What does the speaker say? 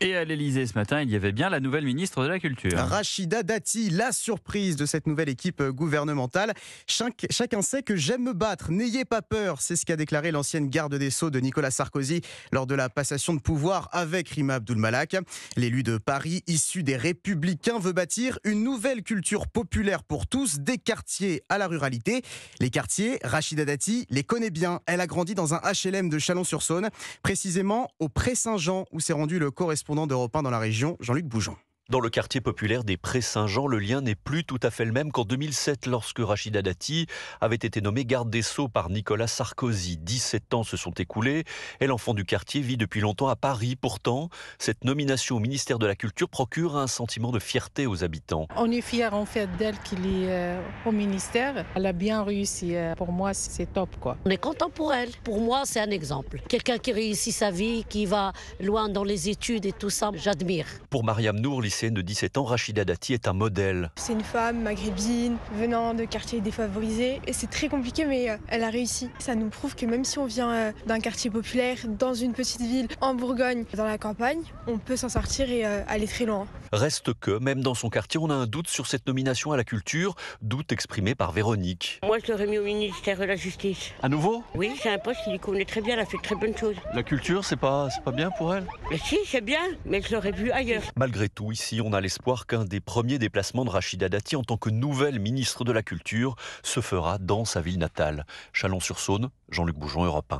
Et à l'Elysée ce matin, il y avait bien la nouvelle ministre de la Culture. Rachida Dati, la surprise de cette nouvelle équipe gouvernementale. Chacun sait que j'aime me battre, n'ayez pas peur. C'est ce qu'a déclaré l'ancienne garde des Sceaux de Nicolas Sarkozy lors de la passation de pouvoir avec Rima Abdul Malak. L'élu de Paris, issu des Républicains, veut bâtir une nouvelle culture populaire pour tous, des quartiers à la ruralité. Les quartiers, Rachida Dati les connaît bien. Elle a grandi dans un HLM de Chalon-sur-Saône, précisément au Pré-Saint-Jean, où s'est rendu le correspondant d'Europe 1 dans la région, Jean-Luc Bougeon. Dans le quartier populaire des Prés-Saint-Jean, le lien n'est plus tout à fait le même qu'en 2007, lorsque Rachida Dati avait été nommée garde des Sceaux par Nicolas Sarkozy. 17 ans se sont écoulés et l'enfant du quartier vit depuis longtemps à Paris. Pourtant, cette nomination au ministère de la Culture procure un sentiment de fierté aux habitants. On est fiers en fait d'elle qu'il est au ministère. Elle a bien réussi. Pour moi, c'est top, quoi. On est content pour elle. Pour moi, c'est un exemple. Quelqu'un qui réussit sa vie, qui va loin dans les études et tout ça, j'admire. Pour Mariam Nour, lycéenne de 17 ans, Rachida Dati est un modèle. C'est une femme maghrébine, venant de quartiers défavorisés. Et c'est très compliqué, mais elle a réussi. Ça nous prouve que même si on vient d'un quartier populaire, dans une petite ville, en Bourgogne, dans la campagne, on peut s'en sortir et aller très loin. Reste que, même dans son quartier, on a un doute sur cette nomination à la culture, doute exprimé par Véronique. Moi, je l'aurais mis au ministère de la Justice. À nouveau ? Oui, c'est un poste qui lui connaît très bien, elle a fait de très bonnes choses. La culture, c'est pas bien pour elle ? Mais si, c'est bien, mais je l'aurais vu ailleurs. Malgré tout, ici, on a l'espoir qu'un des premiers déplacements de Rachida Dati en tant que nouvelle ministre de la Culture se fera dans sa ville natale. Chalon-sur-Saône, Jean-Luc Bougeon, Europe 1.